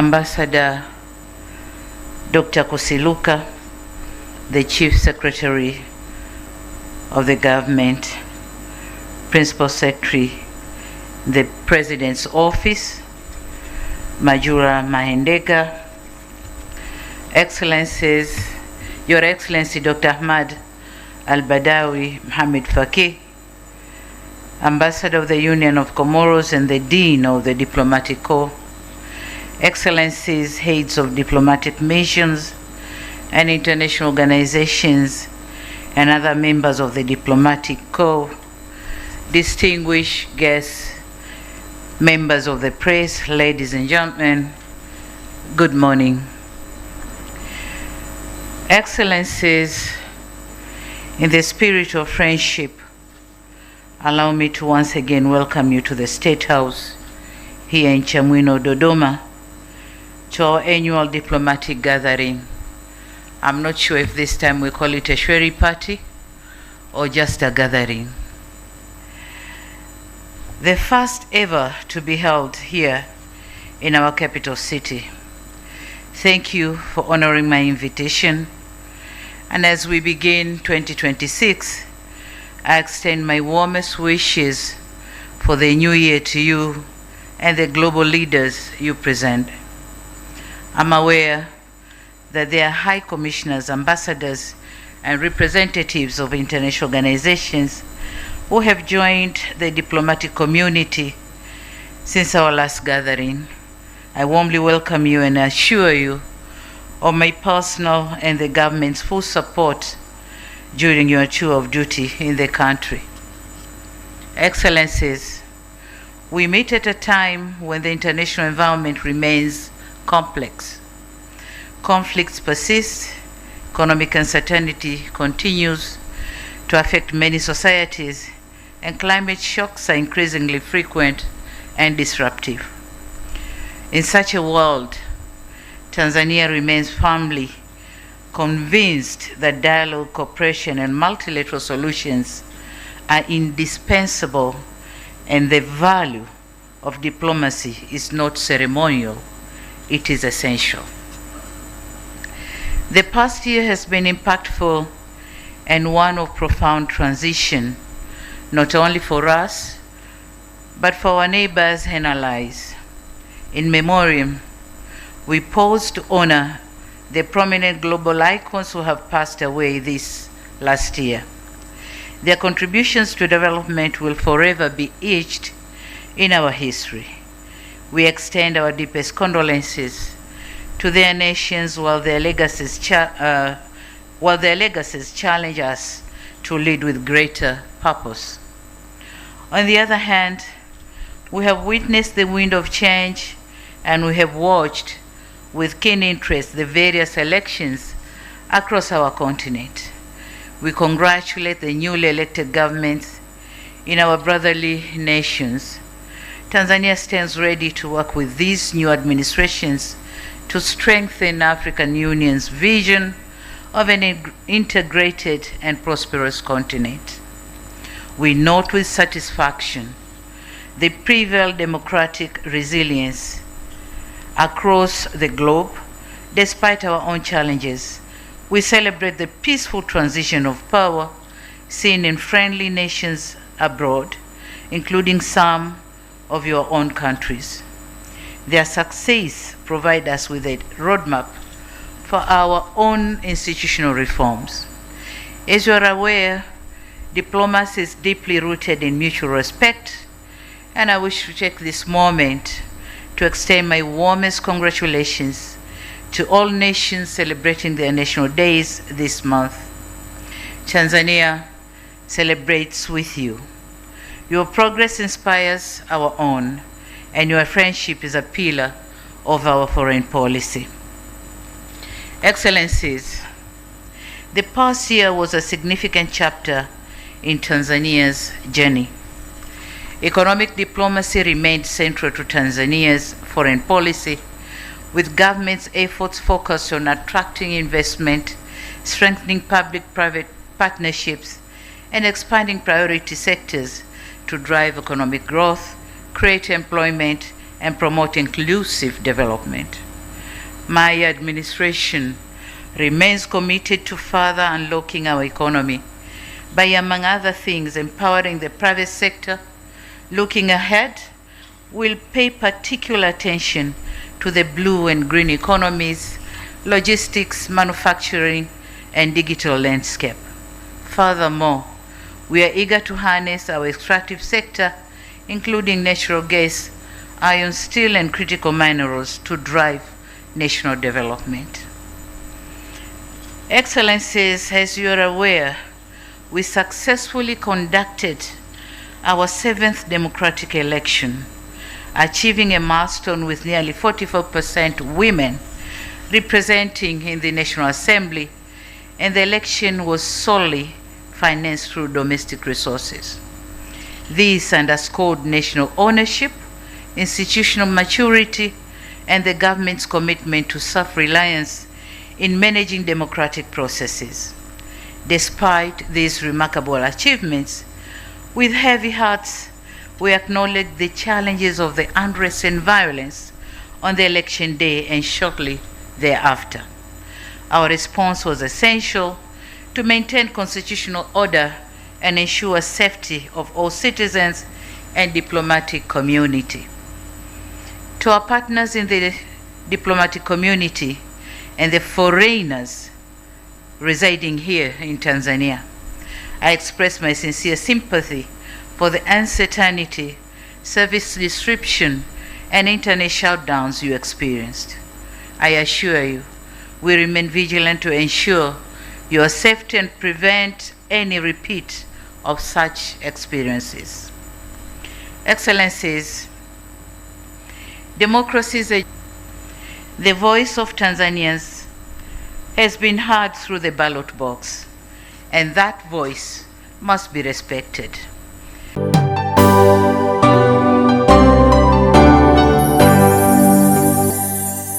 Ambassador Dr. Kusiluka, the Chief Secretary of the government, Principal Secretary, the President's Office, Majura Mahendega, Excellencies, Your Excellency Dr. Ahmad Al-Badawi Mohamed Faki, Ambassador of the Union of Comoros and the Dean of the Diplomatic Corps, Excellencies, heads of diplomatic missions and international organizations, and other members of the Diplomatic Corps, distinguished guests, members of the press, ladies and gentlemen, good morning. Excellencies, in the spirit of friendship, allow me to once again welcome you to the State House here in Chamwino, Dodoma, to our annual diplomatic gathering. I'm not sure if this time we call it a Shweri party or just a gathering. The first ever to be held here in our capital city. Thank you for honoring my invitation. And as we begin 2026, I extend my warmest wishes for the new year to you and the global leaders you present. I'm aware that there are high commissioners, ambassadors, and representatives of international organizations who have joined the diplomatic community since our last gathering. I warmly welcome you and assure you of my personal and the government's full support during your tour of duty in the country. Excellencies, we meet at a time when the international environment remains complex. Conflicts persist, economic uncertainty continues to affect many societies, and climate shocks are increasingly frequent and disruptive. In such a world, Tanzania remains firmly convinced that dialogue, cooperation, and multilateral solutions are indispensable, and the value of diplomacy is not ceremonial, it is essential. The past year has been impactful and one of profound transition, not only for us, but for our neighbors and allies. In memoriam, we pause to honor the prominent global icons who have passed away this last year. Their contributions to development will forever be etched in our history. We extend our deepest condolences to their nations while their legacies challenge us to lead with greater purpose. On the other hand, we have witnessed the wind of change, and we have watched with keen interest the various elections across our continent. We congratulate the newly elected governments in our brotherly nations. Tanzania stands ready to work with these new administrations to strengthen African Union's vision of an integrated and prosperous continent. We note with satisfaction the prevailed democratic resilience across the globe. Despite our own challenges, we celebrate the peaceful transition of power seen in friendly nations abroad, including some of your own countries. Their success provides us with a roadmap for our own institutional reforms. As you are aware, diplomacy is deeply rooted in mutual respect, and I wish to take this moment to extend my warmest congratulations to all nations celebrating their national days this month. Tanzania celebrates with you. Your progress inspires our own, and your friendship is a pillar of our foreign policy. Excellencies, the past year was a significant chapter in Tanzania's journey. Economic diplomacy remained central to Tanzania's foreign policy, with government's efforts focused on attracting investment, strengthening public-private partnerships, and expanding priority sectors to drive economic growth, create employment, and promote inclusive development. My administration remains committed to further unlocking our economy by, among other things, empowering the private sector. Looking ahead, we'll pay particular attention to the blue and green economies, logistics, manufacturing, and digital landscape. Furthermore, we are eager to harness our extractive sector, including natural gas, iron, steel, and critical minerals, to drive national development. Excellencies, as you are aware, we successfully conducted our 7th democratic election, achieving a milestone with nearly 44% women representing in the National Assembly, and the election was solely financed through domestic resources. This underscored national ownership, institutional maturity, and the government's commitment to self-reliance in managing democratic processes. Despite these remarkable achievements, with heavy hearts, we acknowledge the challenges of the unrest and violence on the election day and shortly thereafter. Our response was essential to maintain constitutional order and ensure safety of all citizens and diplomatic community. To our partners in the diplomatic community and the foreigners residing here in Tanzania, I express my sincere sympathy for the uncertainty, service disruption, and internet shutdowns you experienced. I assure you, we remain vigilant to ensure your safety and prevent any repeat of such experiences. Excellencies, democracy is the voice of Tanzanians has been heard through the ballot box, and that voice must be respected.